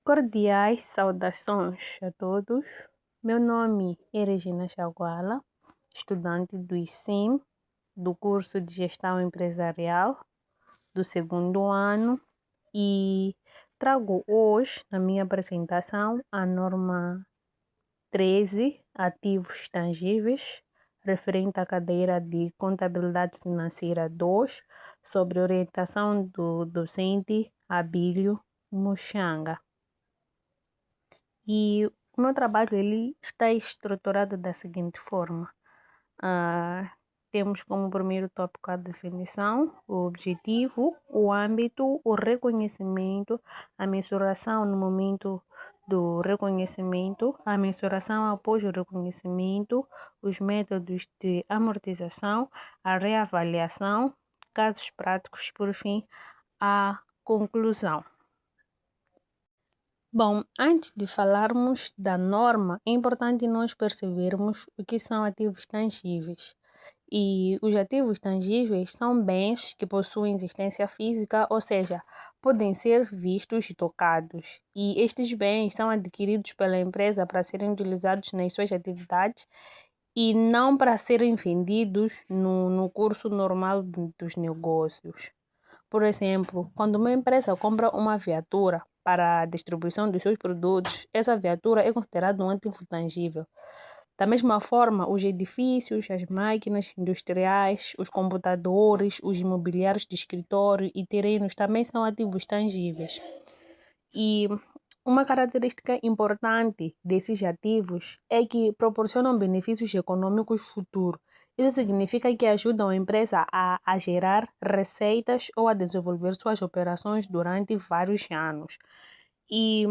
Cordiais saudações a todos. Meu nome é Regina Chaguala, estudante do ICEM, do curso de Gestão Empresarial do segundo ano, e trago hoje na minha apresentação a norma 13, ativos tangíveis, referente à cadeira de Contabilidade Financeira 2, sobre orientação do docente Abílio Muxanga. E o meu trabalho ele está estruturado da seguinte forma. Temos como primeiro tópico a definição, o objetivo, o âmbito, o reconhecimento, a mensuração no momento do reconhecimento, a mensuração após o reconhecimento, os métodos de amortização, a reavaliação, casos práticos, por fim, a conclusão. Bom, antes de falarmos da norma, é importante nós percebermos o que são ativos tangíveis. E os ativos tangíveis são bens que possuem existência física, ou seja, podem ser vistos e tocados. E estes bens são adquiridos pela empresa para serem utilizados nas suas atividades e não para serem vendidos no curso normal dos negócios. Por exemplo, quando uma empresa compra uma viatura para a distribuição dos seus produtos, essa viatura é considerada um ativo tangível. Da mesma forma, os edifícios, as máquinas industriais, os computadores, os imobiliários de escritório e terrenos também são ativos tangíveis. E uma característica importante desses ativos é que proporcionam benefícios econômicos futuros. Isso significa que ajudam a empresa a gerar receitas ou a desenvolver suas operações durante vários anos. E,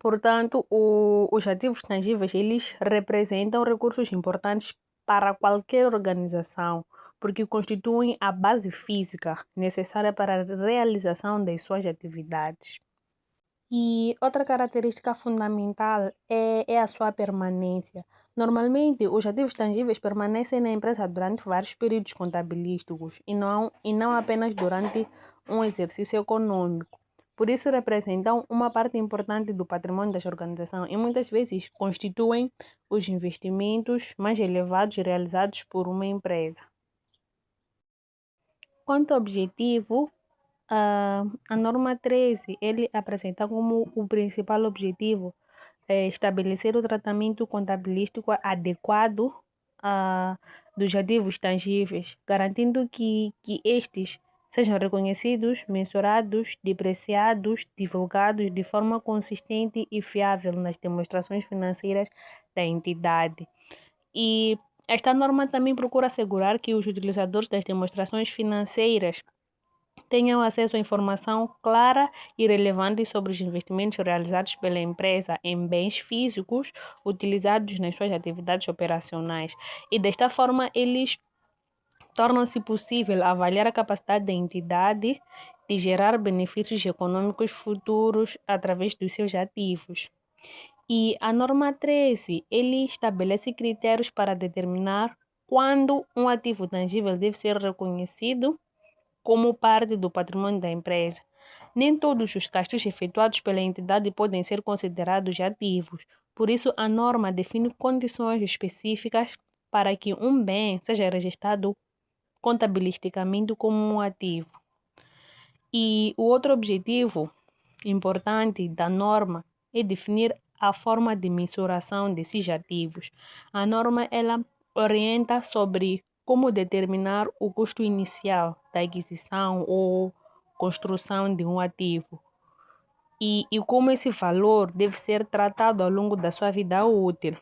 portanto, os ativos tangíveis eles representam recursos importantes para qualquer organização, porque constituem a base física necessária para a realização das suas atividades. E outra característica fundamental é a sua permanência. Normalmente, os ativos tangíveis permanecem na empresa durante vários períodos contabilísticos e não apenas durante um exercício econômico. Por isso, representam uma parte importante do patrimônio da organização e muitas vezes constituem os investimentos mais elevados realizados por uma empresa. Quanto ao objetivo, a norma 13, ele apresenta como o principal objetivo estabelecer o tratamento contabilístico adequado dos ativos tangíveis, garantindo que estes sejam reconhecidos, mensurados, depreciados, divulgados de forma consistente e fiável nas demonstrações financeiras da entidade. E esta norma também procura assegurar que os utilizadores das demonstrações financeiras tenham acesso à informação clara e relevante sobre os investimentos realizados pela empresa em bens físicos utilizados nas suas atividades operacionais. E desta forma, eles tornam-se possível avaliar a capacidade da entidade de gerar benefícios econômicos futuros através dos seus ativos. E a norma 13, ele estabelece critérios para determinar quando um ativo tangível deve ser reconhecido como parte do patrimônio da empresa. Nem todos os gastos efetuados pela entidade podem ser considerados ativos. Por isso, a norma define condições específicas para que um bem seja registrado contabilisticamente como um ativo. E o outro objetivo importante da norma é definir a forma de mensuração desses ativos. A norma ela orienta sobre como determinar o custo inicial da aquisição ou construção de um ativo e como esse valor deve ser tratado ao longo da sua vida útil.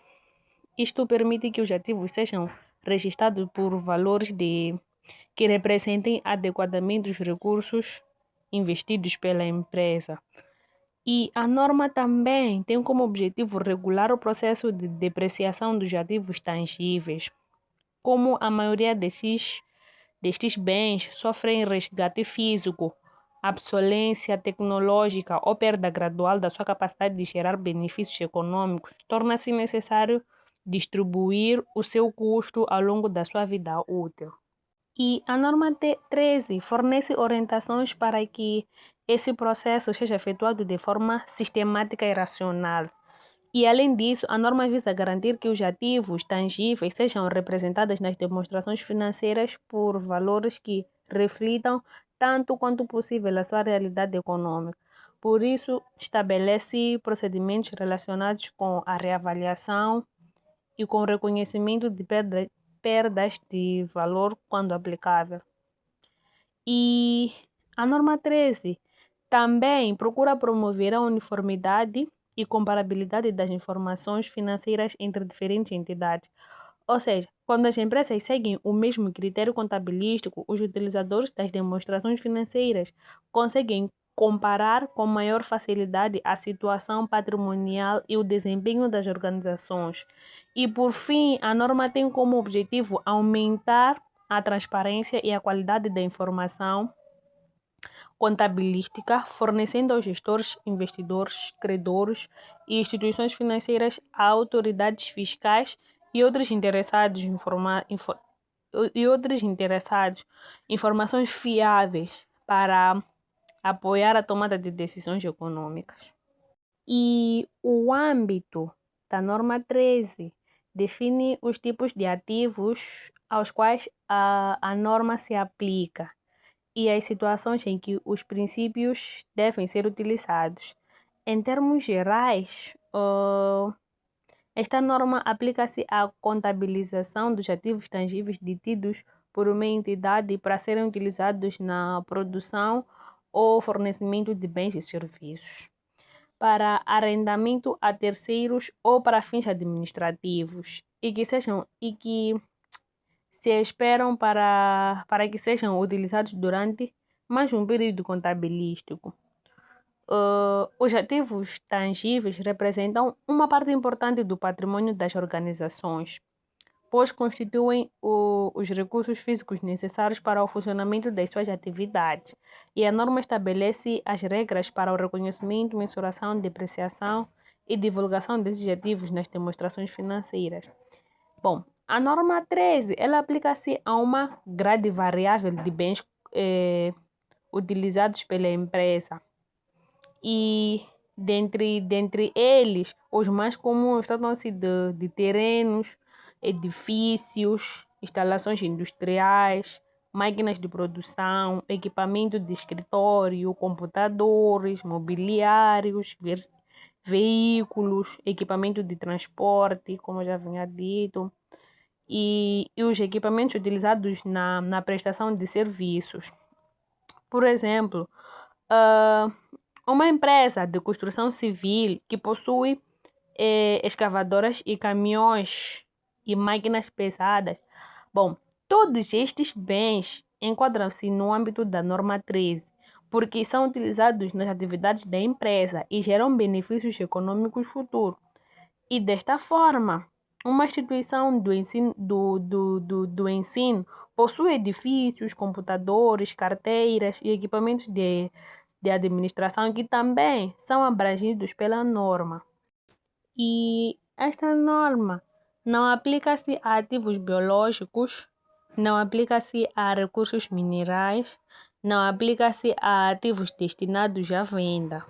Isto permite que os ativos sejam registrados por valores que representem adequadamente os recursos investidos pela empresa. E a norma também tem como objetivo regular o processo de depreciação dos ativos tangíveis. Como a maioria destes bens sofrem resgate físico, obsolescência tecnológica ou perda gradual da sua capacidade de gerar benefícios econômicos, torna-se necessário distribuir o seu custo ao longo da sua vida útil. E a norma 13 fornece orientações para que esse processo seja efetuado de forma sistemática e racional. E, além disso, a norma visa garantir que os ativos tangíveis sejam representados nas demonstrações financeiras por valores que reflitam tanto quanto possível a sua realidade econômica. Por isso, estabelece procedimentos relacionados com a reavaliação e com o reconhecimento de perdas de valor quando aplicável. E a norma 13 também procura promover a uniformidade e comparabilidade das informações financeiras entre diferentes entidades. Ou seja, quando as empresas seguem o mesmo critério contabilístico, os utilizadores das demonstrações financeiras conseguem comparar com maior facilidade a situação patrimonial e o desempenho das organizações. E, por fim, a norma tem como objetivo aumentar a transparência e a qualidade da informação contabilística, fornecendo aos gestores, investidores, credores e instituições financeiras, autoridades fiscais e outros interessados informações fiáveis para apoiar a tomada de decisões econômicas. E o âmbito da norma 13 define os tipos de ativos aos quais a norma se aplica e as situações em que os princípios devem ser utilizados. Em termos gerais, esta norma aplica-se à contabilização dos ativos tangíveis detidos por uma entidade para serem utilizados na produção ou fornecimento de bens e serviços, para arrendamento a terceiros ou para fins administrativos e que se esperam para que sejam utilizados durante mais um período contabilístico. Os ativos tangíveis representam uma parte importante do patrimônio das organizações, pois constituem os recursos físicos necessários para o funcionamento das suas atividades. E a norma estabelece as regras para o reconhecimento, mensuração, depreciação e divulgação desses ativos nas demonstrações financeiras. Bom, a norma 13, ela aplica-se a uma grade variável de bens utilizados pela empresa. E dentre eles, os mais comuns tratam-se de terrenos, edifícios, instalações industriais, máquinas de produção, equipamento de escritório, computadores, mobiliários, veículos, equipamento de transporte, como eu já vinha dito, e os equipamentos utilizados na prestação de serviços. Por exemplo, uma empresa de construção civil que possui escavadoras e caminhões e máquinas pesadas. Bom, todos estes bens enquadram-se no âmbito da norma 13, porque são utilizados nas atividades da empresa e geram benefícios econômicos futuros. E desta forma, uma instituição do ensino possui edifícios, computadores, carteiras e equipamentos de administração que também são abrangidos pela norma. E esta norma não aplica-se a ativos biológicos, não aplica-se a recursos minerais, não aplica-se a ativos destinados à venda,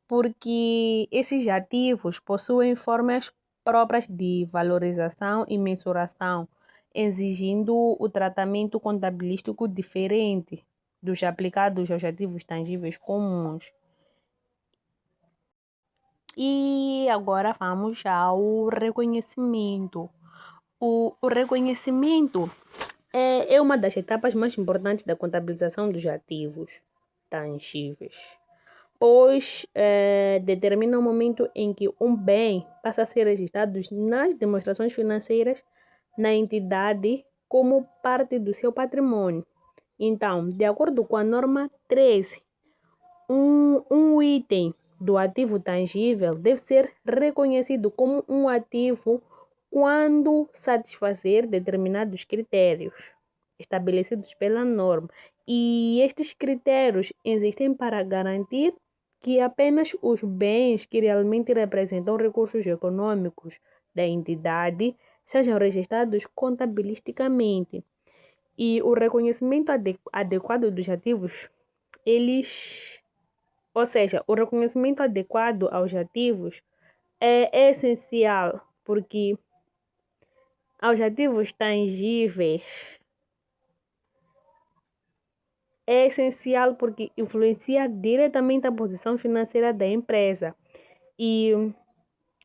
porque esses ativos possuem formas próprias de valorização e mensuração, exigindo o tratamento contabilístico diferente dos aplicados aos ativos tangíveis comuns. E agora vamos ao reconhecimento. O reconhecimento é uma das etapas mais importantes da contabilização dos ativos tangíveis, pois determina o momento em que um bem passa a ser registrado nas demonstrações financeiras na entidade como parte do seu patrimônio. Então, de acordo com a norma 13, um item do ativo tangível deve ser reconhecido como um ativo quando satisfazer determinados critérios estabelecidos pela norma. E estes critérios existem para garantir que apenas os bens que realmente representam recursos econômicos da entidade sejam registrados contabilisticamente. E o reconhecimento adequado dos ativos, ou seja, o reconhecimento adequado aos ativos é essencial, porque aos ativos tangíveis é essencial porque influencia diretamente a posição financeira da empresa e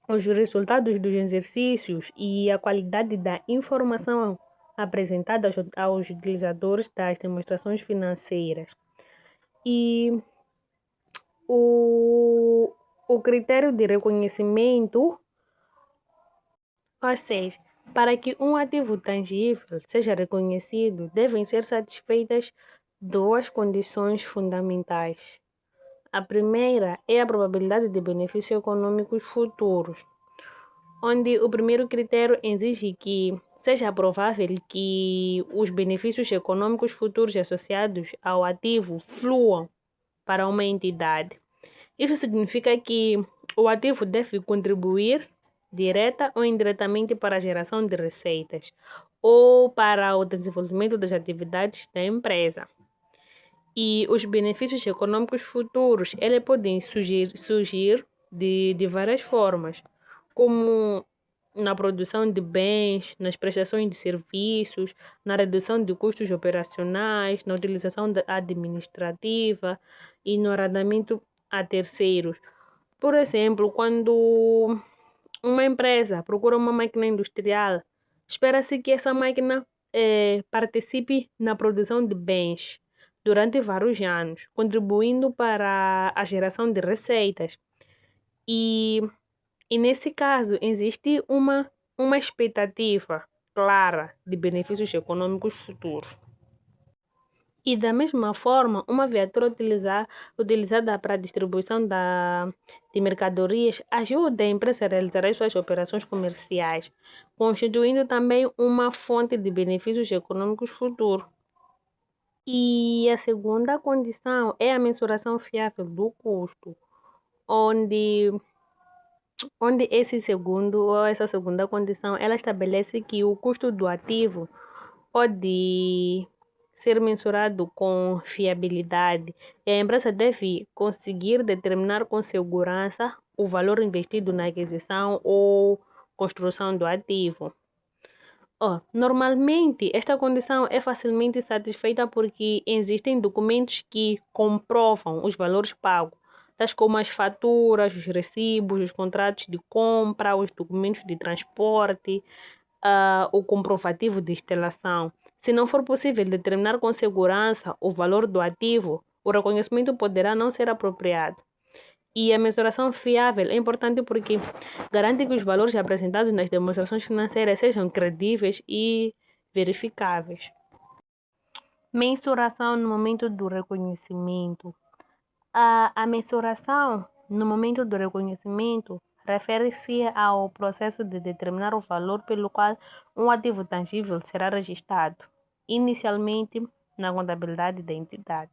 os resultados dos exercícios e a qualidade da informação apresentada aos utilizadores das demonstrações financeiras. E o critério de reconhecimento, ou seja, para que um ativo tangível seja reconhecido, devem ser satisfeitas duas condições fundamentais. A primeira é a probabilidade de benefícios econômicos futuros, onde o primeiro critério exige que seja provável que os benefícios econômicos futuros associados ao ativo fluam para uma entidade. Isso significa que o ativo deve contribuir direta ou indiretamente para a geração de receitas ou para o desenvolvimento das atividades da empresa. E os benefícios econômicos futuros, eles podem surgir de várias formas, como na produção de bens, nas prestações de serviços, na redução de custos operacionais, na utilização administrativa e no arrendamento a terceiros. Por exemplo, quando uma empresa procura uma máquina industrial, espera-se que essa máquina participe na produção de bens durante vários anos, contribuindo para a geração de receitas. E, e nesse caso, existe uma expectativa clara de benefícios econômicos futuros. E da mesma forma, uma viatura utilizada para a distribuição de mercadorias ajuda a empresa a realizar as suas operações comerciais, constituindo também uma fonte de benefícios econômicos futuros. E a segunda condição é a mensuração fiável do custo, onde essa segunda condição, ela estabelece que o custo do ativo pode ser mensurado com fiabilidade e a empresa deve conseguir determinar com segurança o valor investido na aquisição ou construção do ativo. Normalmente, esta condição é facilmente satisfeita porque existem documentos que comprovam os valores pagos, tais como as faturas, os recibos, os contratos de compra, os documentos de transporte, o comprovativo de instalação. Se não for possível determinar com segurança o valor do ativo, o reconhecimento poderá não ser apropriado. E a mensuração fiável é importante porque garante que os valores apresentados nas demonstrações financeiras sejam credíveis e verificáveis. Mensuração no momento do reconhecimento. A mensuração no momento do reconhecimento refere-se ao processo de determinar o valor pelo qual um ativo tangível será registrado, inicialmente na contabilidade da entidade.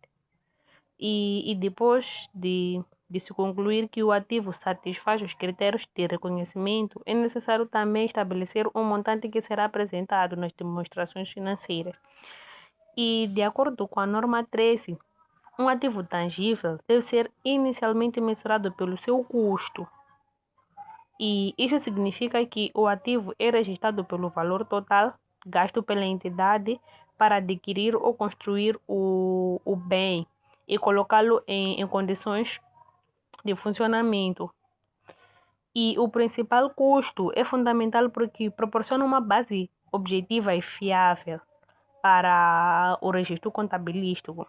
E depois de se concluir que o ativo satisfaz os critérios de reconhecimento, é necessário também estabelecer um montante que será apresentado nas demonstrações financeiras. E, de acordo com a norma 13, um ativo tangível deve ser inicialmente mensurado pelo seu custo. E isso significa que o ativo é registrado pelo valor total gasto pela entidade para adquirir ou construir o bem e colocá-lo em condições de funcionamento. E o principal custo é fundamental porque proporciona uma base objetiva e fiável para o registro contabilístico.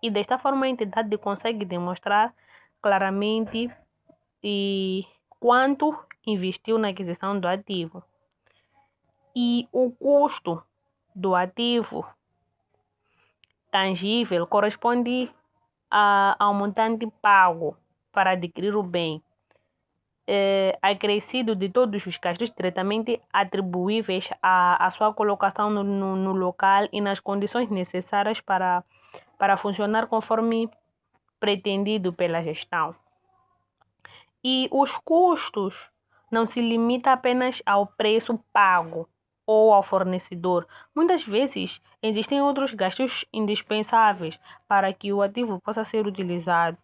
E desta forma a entidade consegue demonstrar claramente quanto investiu na aquisição do ativo. E o custo do ativo tangível corresponde ao montante pago para adquirir o bem, acrescido de todos os gastos diretamente atribuíveis à sua colocação no local e nas condições necessárias para funcionar conforme pretendido pela gestão. E os custos não se limitam apenas ao preço pago ou ao fornecedor. Muitas vezes, existem outros gastos indispensáveis para que o ativo possa ser utilizado.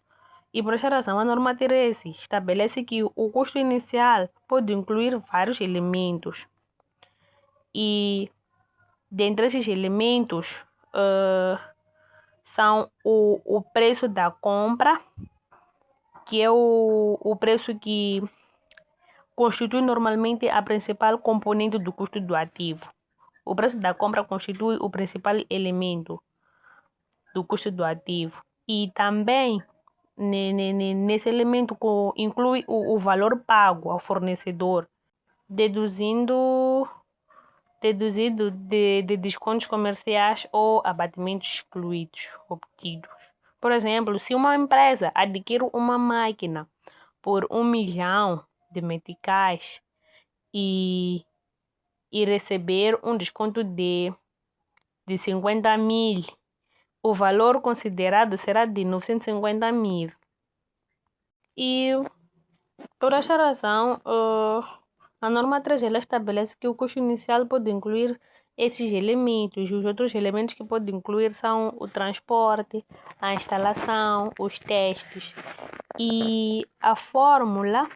E por esta razão, a norma 13 estabelece que o custo inicial pode incluir vários elementos. E dentre esses elementos são o preço da compra, que é o preço que constitui normalmente a principal componente do custo do ativo. O preço da compra constitui o principal elemento do custo do ativo. E também, nesse elemento, inclui o valor pago ao fornecedor, deduzido de descontos comerciais ou abatimentos excluídos, obtidos. Por exemplo, se uma empresa adquire uma máquina por 1 milhão de meticais e receber um desconto de 50 mil, o valor considerado será de 950 mil. E por esta razão, a norma 3 ela estabelece que o custo inicial pode incluir esses elementos. Os outros elementos que pode incluir são o transporte, a instalação, os testes. E a fórmula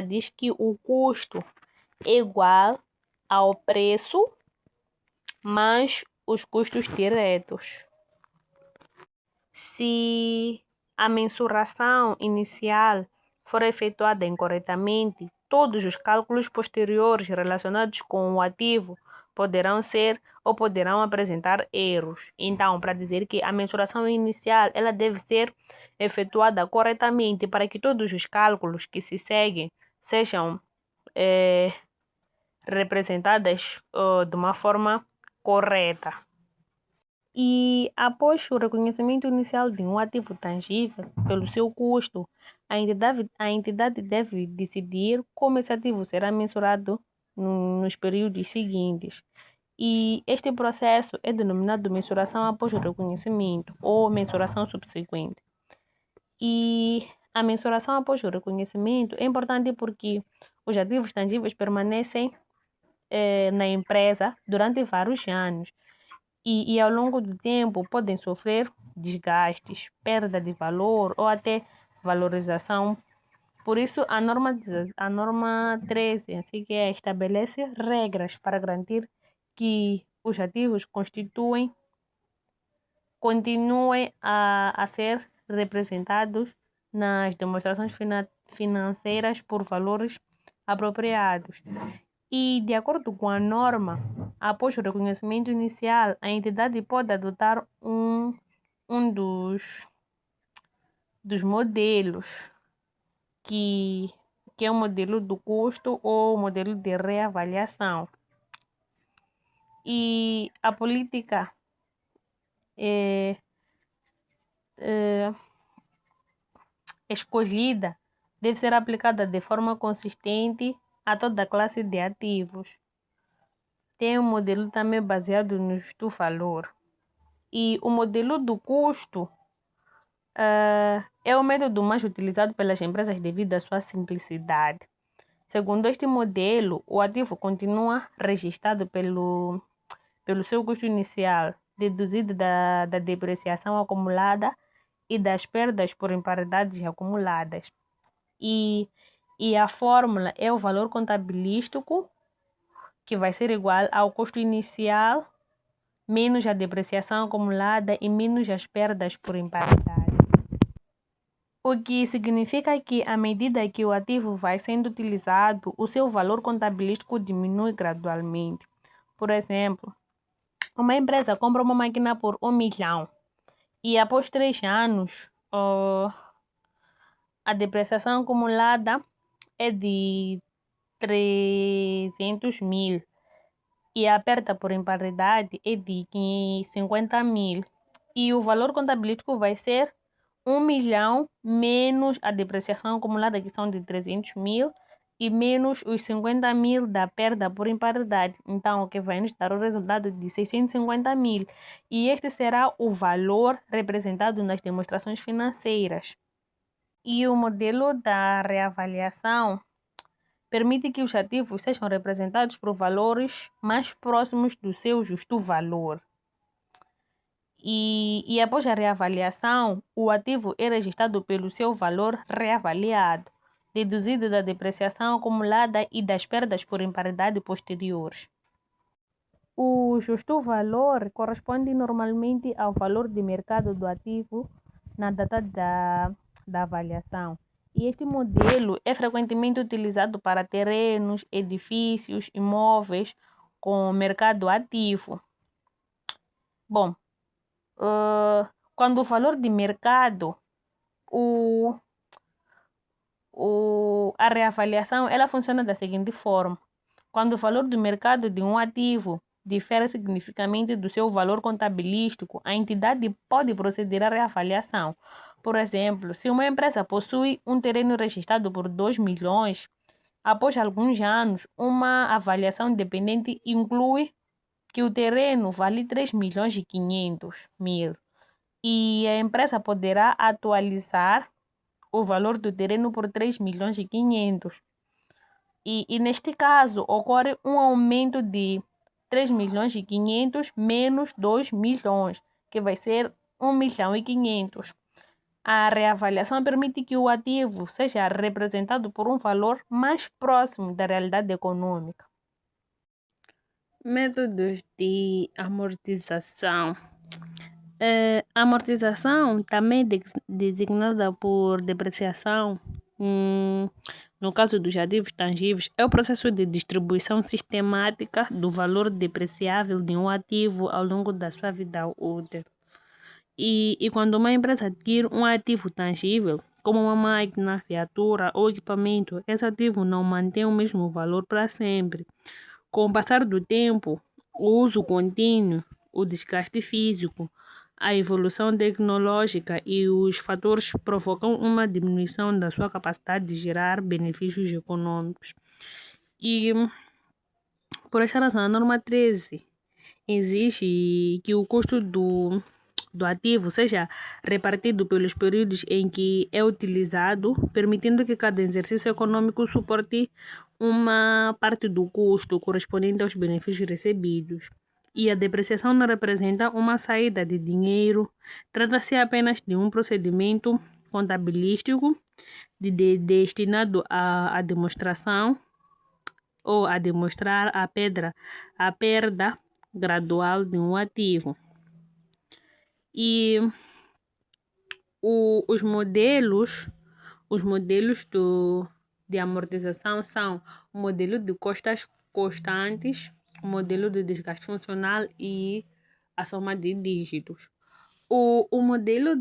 diz que o custo é igual ao preço mais os custos diretos. Se a mensuração inicial for efetuada incorretamente, todos os cálculos posteriores relacionados com o ativo poderão apresentar erros. Então, para dizer que a mensuração inicial ela deve ser efetuada corretamente para que todos os cálculos que se seguem sejam representados de uma forma correta. E após o reconhecimento inicial de um ativo tangível pelo seu custo, a entidade deve decidir como esse ativo será mensurado nos períodos seguintes. E este processo é denominado mensuração após o reconhecimento ou mensuração subsequente. E a mensuração após o reconhecimento é importante porque os ativos tangíveis permanecem na empresa durante vários anos. E ao longo do tempo podem sofrer desgastes, perda de valor ou até valorização. Por isso, a norma 13 assim que estabelece regras para garantir que os ativos continuem a ser representados nas demonstrações financeiras por valores apropriados. E, de acordo com a norma, após o reconhecimento inicial, a entidade pode adotar um dos modelos, que é o modelo do custo ou o modelo de reavaliação. E a política escolhida deve ser aplicada de forma consistente a toda a classe de ativos. Tem um modelo também baseado no justo valor. E o modelo do custo é o método mais utilizado pelas empresas devido à sua simplicidade. Segundo este modelo, o ativo continua registrado pelo seu custo inicial, deduzido da depreciação acumulada e das perdas por imparidades acumuladas. E a fórmula é o valor contabilístico, que vai ser igual ao custo inicial, menos a depreciação acumulada e menos as perdas por imparidade. O que significa que, à medida que o ativo vai sendo utilizado, o seu valor contabilístico diminui gradualmente. Por exemplo, uma empresa compra uma máquina por 1 milhão e após 3 anos, a depreciação acumulada é de 300 mil e a perda por imparidade é de 50 mil. E o valor contabilístico vai ser 1 milhão menos a depreciação acumulada, que são de 300 mil, e menos os 50 mil da perda por imparidade. Então, o que vai nos dar o resultado de 650 mil. E este será o valor representado nas demonstrações financeiras. E o modelo da reavaliação permite que os ativos sejam representados por valores mais próximos do seu justo valor. E após a reavaliação, o ativo é registrado pelo seu valor reavaliado, deduzido da depreciação acumulada e das perdas por imparidade posteriores. O justo valor corresponde normalmente ao valor de mercado do ativo na data da avaliação. E este modelo é frequentemente utilizado para terrenos, edifícios, imóveis com mercado ativo. Bom, quando o valor de mercado, a reavaliação, ela funciona da seguinte forma. Quando o valor do mercado de um ativo difere significativamente do seu valor contabilístico, a entidade pode proceder à reavaliação. Por exemplo, se uma empresa possui um terreno registrado por 2 milhões, após alguns anos, uma avaliação independente inclui que o terreno vale 3 milhões e 500 mil e a empresa poderá atualizar o valor do terreno por 3 milhões e 500. E neste caso, ocorre um aumento de 3 milhões e 500 menos 2 milhões, que vai ser 1 milhão e 500. A reavaliação permite que o ativo seja representado por um valor mais próximo da realidade econômica. Métodos de amortização. A amortização, também designada por depreciação, no caso dos ativos tangíveis, é o processo de distribuição sistemática do valor depreciável de um ativo ao longo da sua vida útil. E quando uma empresa adquire um ativo tangível, como uma máquina, viatura ou equipamento, esse ativo não mantém o mesmo valor para sempre. Com o passar do tempo, o uso contínuo, o desgaste físico, a evolução tecnológica e os fatores provocam uma diminuição da sua capacidade de gerar benefícios econômicos. E por esta razão, a norma 13 exige que o custo do ativo seja repartido pelos períodos em que é utilizado, permitindo que cada exercício econômico suporte uma parte do custo correspondente aos benefícios recebidos. E a depreciação não representa uma saída de dinheiro, trata-se apenas de um procedimento contabilístico destinado à demonstração ou a demonstrar a perda gradual de um ativo. E os modelos de amortização são o modelo de custas constantes, o modelo de desgaste funcional e a soma de dígitos. O modelo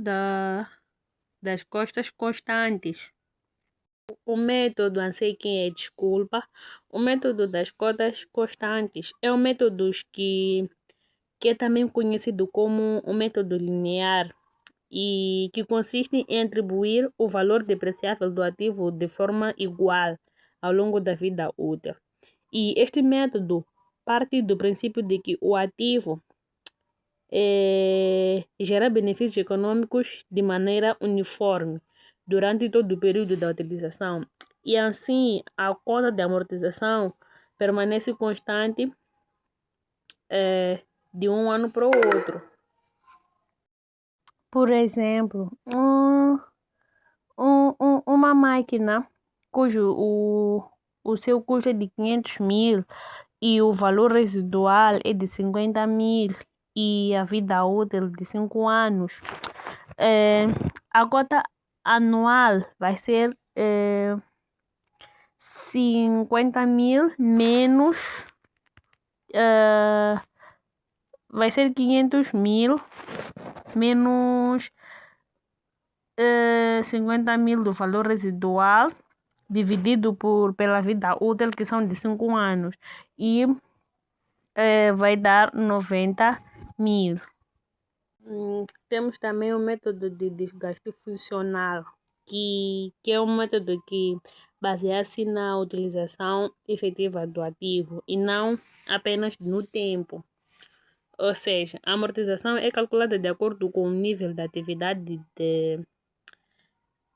das custas constantes, o método o método das cotas constantes é um método que é também conhecido como o método linear e que consiste em atribuir o valor depreciável do ativo de forma igual ao longo da vida útil. E este método parte do princípio de que o ativo gera benefícios econômicos de maneira uniforme durante todo o período da utilização. E assim, a cota de amortização permanece constante de um ano para o outro. Por exemplo, uma máquina cujo o seu custo é de 500 mil e o valor residual é de 50 mil e a vida útil de 5 anos, a cota anual vai ser 50 mil menos vai ser 500 mil menos 50 mil do valor residual dividido pela vida útil, que são de 5 anos, e vai dar 90 mil. Temos também o método de desgaste funcional, que é um método que baseia-se na utilização efetiva do ativo e não apenas no tempo. Ou seja, a amortização é calculada de acordo com o nível da atividade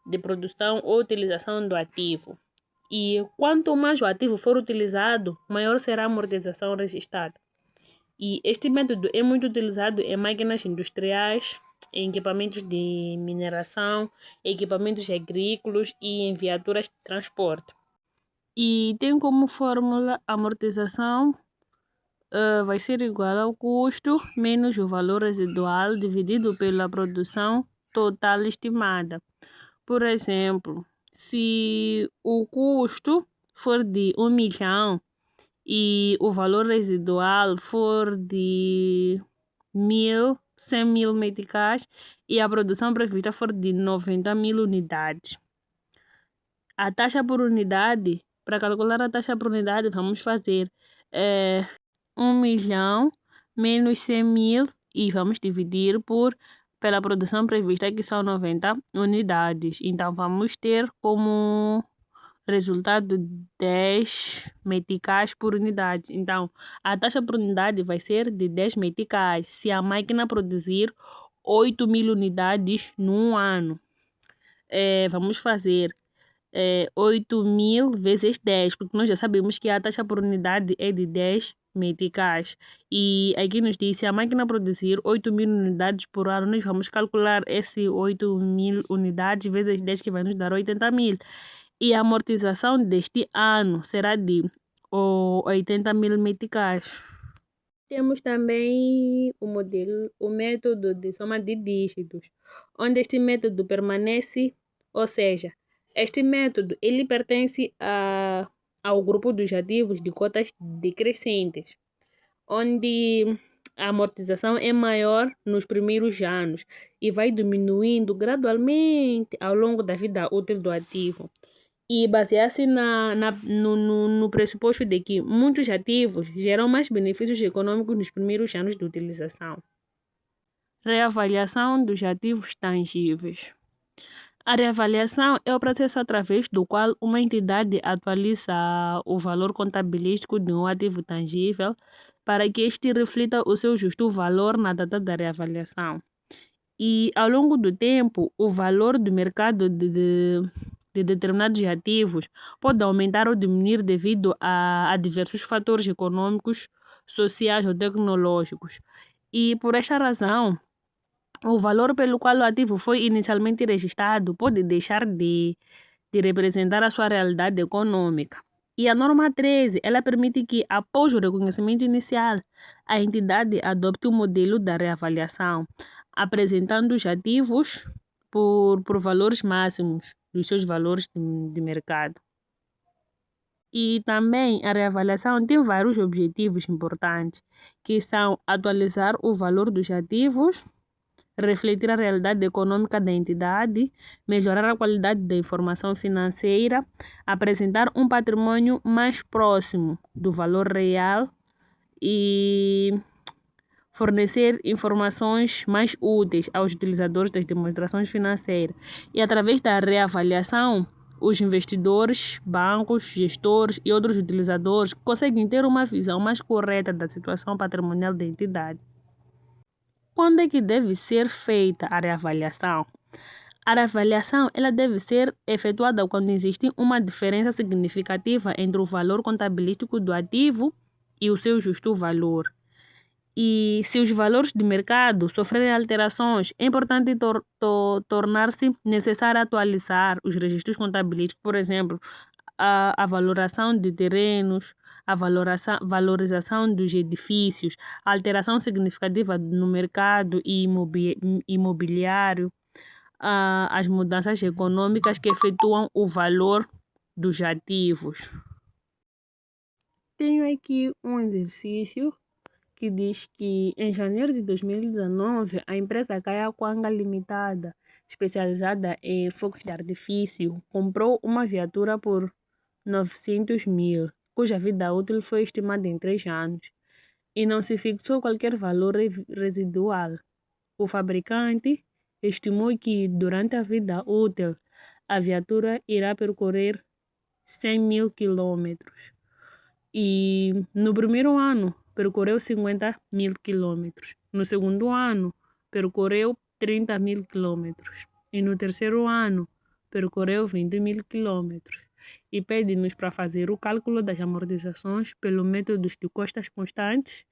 de produção ou utilização do ativo. E quanto mais o ativo for utilizado, maior será a amortização registrada. E este método é muito utilizado em máquinas industriais, em equipamentos de mineração, equipamentos agrícolas e em viaturas de transporte. E tem como fórmula a amortização vai ser igual ao custo menos o valor residual dividido pela produção total estimada. Por exemplo, se o custo for de 1 milhão e o valor residual for de 100 mil meticais e a produção prevista for de 90 mil unidades. A taxa por unidade, para calcular a taxa por unidade, vamos fazer 1 milhão menos 100 mil e vamos dividir pela produção prevista, que são 90 unidades. Então, vamos ter como resultado 10 meticais por unidade. Então, a taxa por unidade vai ser de 10 meticais se a máquina produzir 8 mil unidades num ano. Vamos fazer 8 mil vezes 10, porque nós já sabemos que a taxa por unidade é de 10 meticais. E aqui nos diz, se a máquina produzir 8 mil unidades por ano, nós vamos calcular esse 8 mil unidades vezes 10, que vai nos dar 80 mil. E a amortização deste ano será de 80 mil meticais. Temos também o método de soma de dígitos, onde este método permanece, ou seja, este método ele pertence ao grupo dos ativos de cotas decrescentes, onde a amortização é maior nos primeiros anos e vai diminuindo gradualmente ao longo da vida útil do ativo. E basear-se no pressuposto de que muitos ativos geram mais benefícios econômicos nos primeiros anos de utilização. Reavaliação dos ativos tangíveis. A reavaliação é o processo através do qual uma entidade atualiza o valor contabilístico de um ativo tangível para que este reflita o seu justo valor na data da reavaliação. E, ao longo do tempo, o valor do mercado de determinados ativos pode aumentar ou diminuir devido a diversos fatores econômicos, sociais ou tecnológicos. E, por esta razão, o valor pelo qual o ativo foi inicialmente registrado pode deixar de representar a sua realidade econômica. E a norma 13, ela permite que, após o reconhecimento inicial, a entidade adopte o modelo da reavaliação, apresentando os ativos por valores máximos dos seus valores de mercado. E também a reavaliação tem vários objetivos importantes, que são atualizar o valor dos ativos, refletir a realidade econômica da entidade, melhorar a qualidade da informação financeira, apresentar um patrimônio mais próximo do valor real e fornecer informações mais úteis aos utilizadores das demonstrações financeiras. E através da reavaliação, os investidores, bancos, gestores e outros utilizadores conseguem ter uma visão mais correta da situação patrimonial da entidade. Quando é que deve ser feita a reavaliação? A reavaliação ela deve ser efetuada quando existe uma diferença significativa entre o valor contabilístico do ativo e o seu justo valor. E se os valores de mercado sofrerem alterações, é importante tornar-se necessário atualizar os registros contabilísticos, por exemplo, a valoração de terrenos, a valorização dos edifícios, a alteração significativa no mercado imobiliário, as mudanças econômicas que efetuam o valor dos ativos. Tenho aqui um exercício que diz que em janeiro de 2019, a empresa Kayapanga Limitada, especializada em fogos de artifício, comprou uma viatura por 900 mil, cuja vida útil foi estimada em 3 anos, e não se fixou qualquer valor residual. O fabricante estimou que, durante a vida útil, a viatura irá percorrer 100 mil quilômetros. E no primeiro ano, percorreu 50 mil quilômetros. No segundo ano, percorreu 30 mil quilômetros. E no terceiro ano, percorreu 20 mil quilômetros. e pede-nos para fazer o cálculo das amortizações pelo método de custas constantes,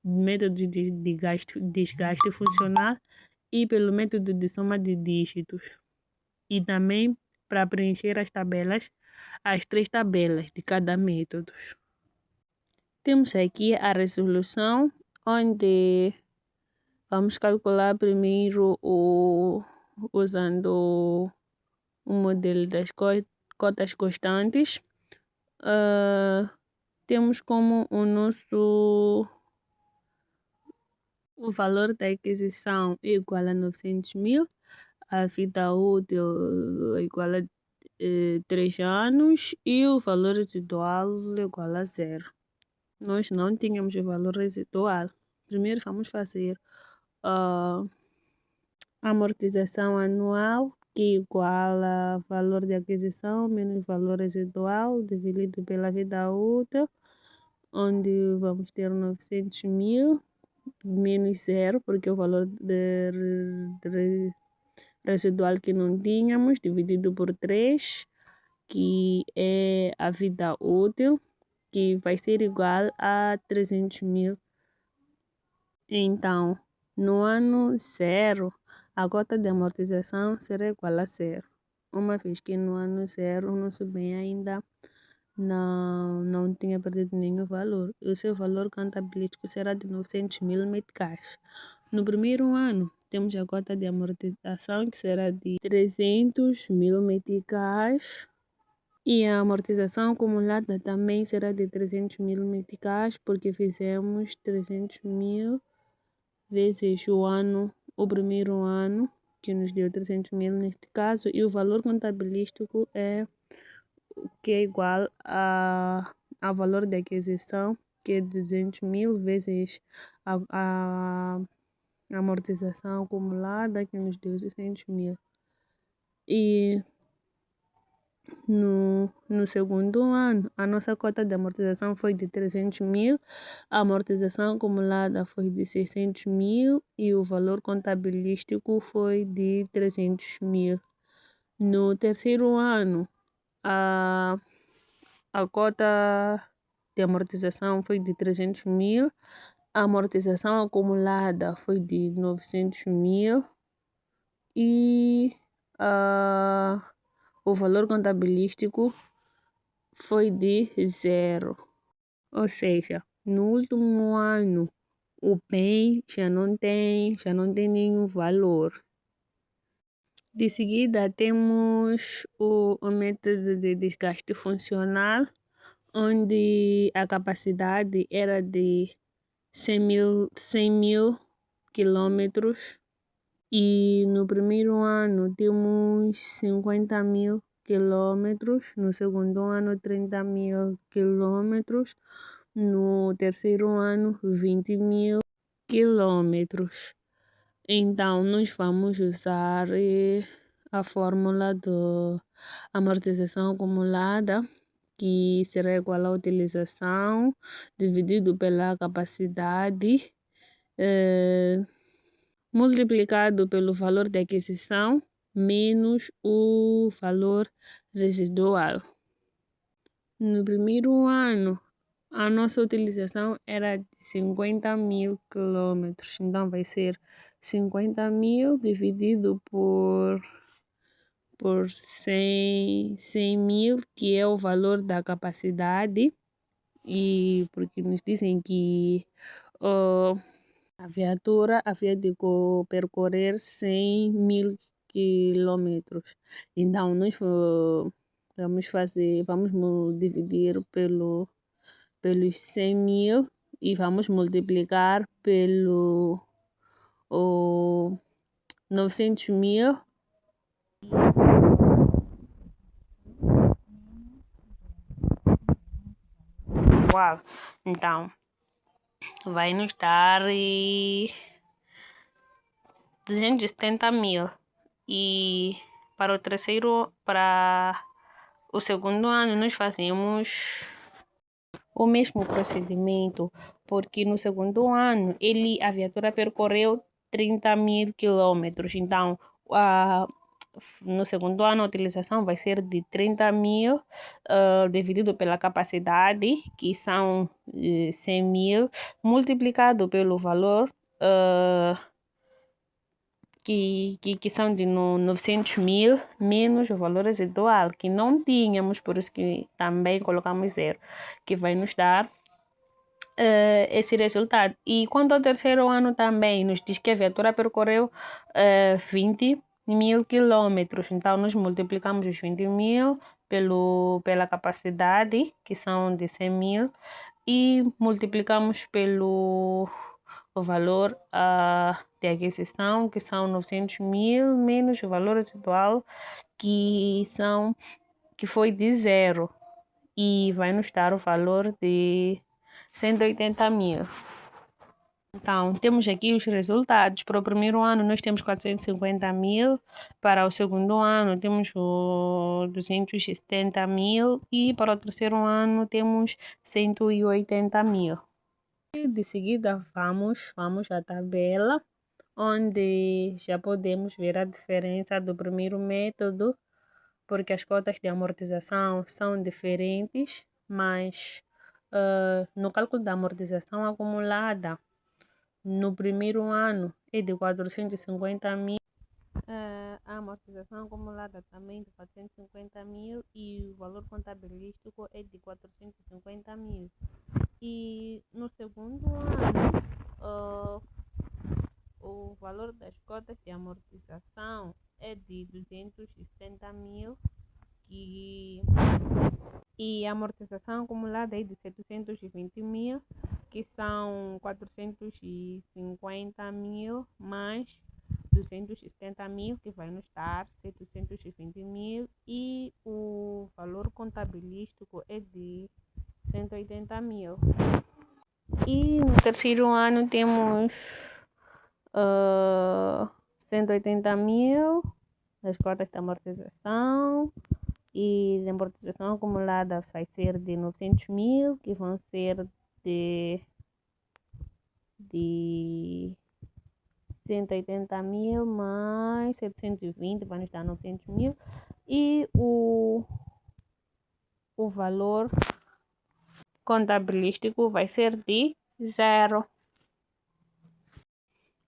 método de desgaste funcional e pelo método de soma de dígitos. E também para preencher as 3 tabelas de cada método. Temos aqui a resolução, onde vamos calcular primeiro usando o modelo das cotas constantes. Temos como o valor da aquisição é igual a 900 mil, a vida útil é igual a 3 anos e o valor residual é igual a 0. Nós não tínhamos o valor residual. Primeiro vamos fazer a amortização anual, que é igual a valor de aquisição menos valor residual dividido pela vida útil, onde vamos ter 900 mil menos 0, porque é o valor residual que não tínhamos, dividido por 3, que é a vida útil, que vai ser igual a 300 mil. Então, no ano 0, a cota de amortização será igual a 0. Uma vez que no ano 0 o nosso bem ainda não tinha perdido nenhum valor. O seu valor contabilístico será de 900 mil meticais. No primeiro ano, temos a cota de amortização, que será de 300 mil meticais. E a amortização acumulada também será de 300 mil meticais, porque fizemos 300 mil vezes o primeiro ano, que nos deu 300 mil neste caso, e o valor contabilístico que é igual ao valor de aquisição, que é 200 mil vezes a amortização acumulada, que nos deu 600 mil. E no segundo ano, a nossa cota de amortização foi de 300 mil, a amortização acumulada foi de 600 mil e o valor contabilístico foi de 300 mil. No terceiro ano, a cota de amortização foi de 300 mil, a amortização acumulada foi de 900 mil e o valor contabilístico foi de 0. Ou seja, no último ano, o bem já não tem nenhum valor. De seguida, temos o método de desgaste funcional, onde a capacidade era de 100 mil quilômetros. E no primeiro ano temos 50 mil quilômetros, no segundo ano 30 mil quilômetros, no terceiro ano 20 mil quilômetros. Então, nós vamos usar a fórmula da amortização acumulada, que será igual à utilização dividido pela capacidade, multiplicado pelo valor de aquisição menos o valor residual. No primeiro ano, a nossa utilização era de 50 mil quilômetros, então vai ser 50 mil dividido por 100 mil, que é o valor da capacidade, e porque nos dizem que a viatura havia de percorrer 100 mil quilômetros. Então, nós vamos dividir pelos 100 mil e vamos multiplicar pelo 900 mil. Uau! Então, vai nos dar 270 mil. E para o segundo ano, nós fazemos o mesmo procedimento, porque no segundo ano a viatura percorreu 30 mil quilômetros. Então, no segundo ano, a utilização vai ser de 30 mil, dividido pela capacidade, que são 100 mil, multiplicado pelo valor, que são de 900 mil, menos o valor residual, que não tínhamos, por isso que também colocamos zero, que vai nos dar esse resultado. E quanto ao terceiro ano também, nos diz que a viatura percorreu 20 mil quilômetros. Então, nós multiplicamos os 20 mil pela capacidade, que são de 100 mil, e multiplicamos pelo o valor de aquisição, que são 900 mil, menos o valor residual, que foi de zero, e vai nos dar o valor de 180 mil. Então, temos aqui os resultados. Para o primeiro ano, nós temos 450 mil. Para o segundo ano, temos o 270 mil. E para o terceiro ano, temos 180 mil. E de seguida, vamos à tabela, onde já podemos ver a diferença do primeiro método, porque as cotas de amortização são diferentes, mas no cálculo da amortização acumulada, no primeiro ano é de 450 mil, a amortização acumulada também de 450 mil, e o valor contabilístico é de 450 mil. E no segundo ano, o valor das cotas de amortização é de 270 mil, e a amortização acumulada é de 720 mil, que são 450 mil mais 270 mil, que vai nos dar 720 mil, e o valor contabilístico é de 180 mil. E no terceiro ano temos 180 mil das cotas de amortização, e de amortização acumulada vai ser de 900 mil, que vão ser de 180 mil mais 720, vai nos dar 900 mil, e o valor contabilístico vai ser de zero.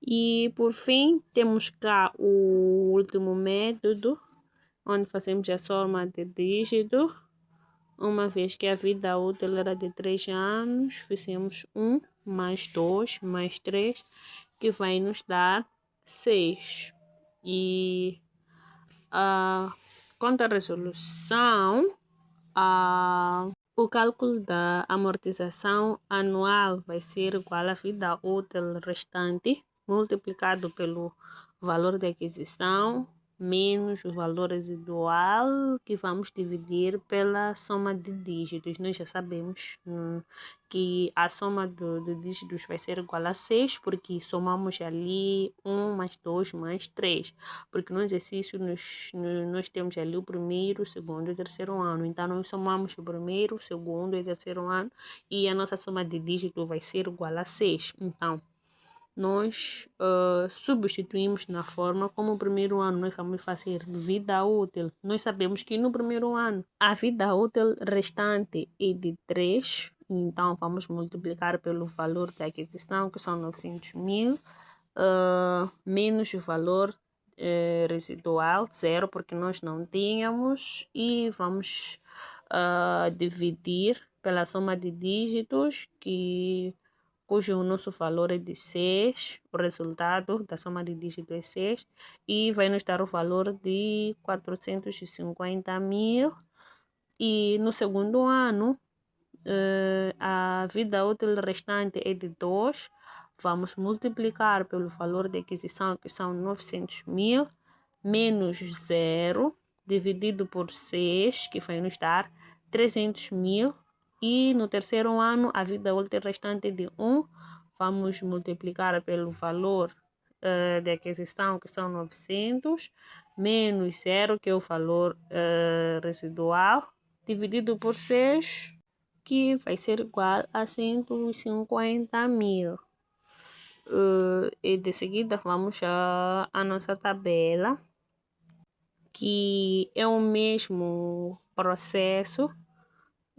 E por fim, temos cá o último método, onde fazemos a soma de dígitos. Uma vez que a vida útil era de 3 anos, fizemos 1 mais 2 mais 3, que vai nos dar 6. E quanto à resolução, o cálculo da amortização anual vai ser igual à vida útil restante, multiplicado pelo valor de aquisição, menos o valor residual, que vamos dividir pela soma de dígitos. Nós já sabemos que a soma de dígitos vai ser igual a 6, porque somamos ali 1 mais 2 mais 3, porque no exercício nós temos ali o primeiro, o segundo e o terceiro ano. Então, nós somamos o primeiro, o segundo e o terceiro ano, e a nossa soma de dígito vai ser igual a 6. Então, nós substituímos na forma. Como o primeiro ano nós vamos fazer vida útil, nós sabemos que no primeiro ano a vida útil restante é de 3, então vamos multiplicar pelo valor da aquisição, que são 900 mil, menos o valor residual, zero, porque nós não tínhamos, e vamos dividir pela soma de dígitos, cujo nosso valor é de 6, o resultado da soma de dígitos é 6, e vai nos dar o valor de 450 mil. E no segundo ano, a vida útil restante é de 2, vamos multiplicar pelo valor de aquisição, que são 900 mil, menos 0, dividido por 6, que vai nos dar 300 mil. E no terceiro ano, a vida útil restante é de 1, vamos multiplicar pelo valor de aquisição, que são 900, menos 0, que é o valor residual, dividido por 6, que vai ser igual a 150 mil. E de seguida vamos à nossa tabela, que é o mesmo processo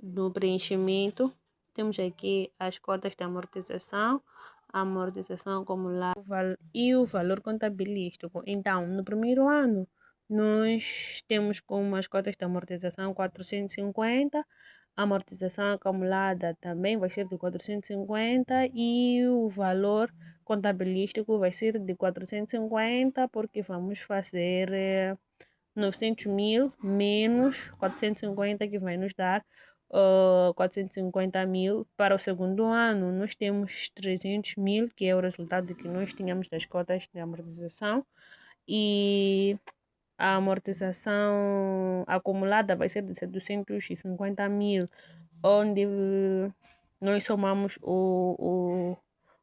do preenchimento. Temos aqui as cotas de amortização, a amortização acumulada e o valor contabilístico. Então, no primeiro ano, nós temos como as cotas de amortização 450, a amortização acumulada também vai ser de 450 e o valor contabilístico vai ser de 450 porque vamos fazer 900 mil menos 450 que vai nos dar 450 mil. Para o segundo ano, nós temos 300 mil, que é o resultado que nós tínhamos das cotas de amortização, e a amortização acumulada vai ser de 750 mil, onde nós somamos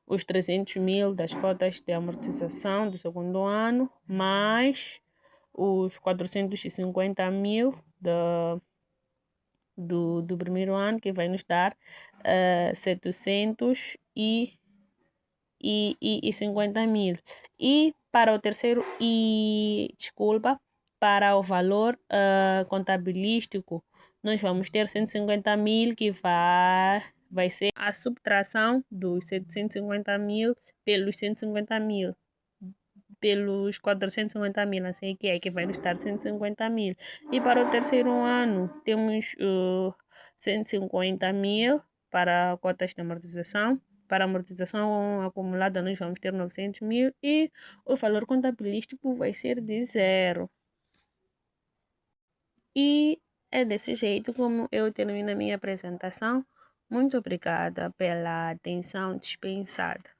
os 300 mil das cotas de amortização do segundo ano, mais os 450 mil do primeiro ano, que vai nos dar 750 mil. E para o terceiro, para o valor contabilístico, nós vamos ter 150 mil, que vai ser a subtração dos 750 mil pelos 150 mil, pelos 450 mil, assim que vai nos dar 150 mil. E para o terceiro ano, temos 150 mil para cotas de amortização. Para amortização acumulada, nós vamos ter 900 mil e o valor contabilístico vai ser de zero. E é desse jeito como eu termino a minha apresentação. Muito obrigada pela atenção dispensada.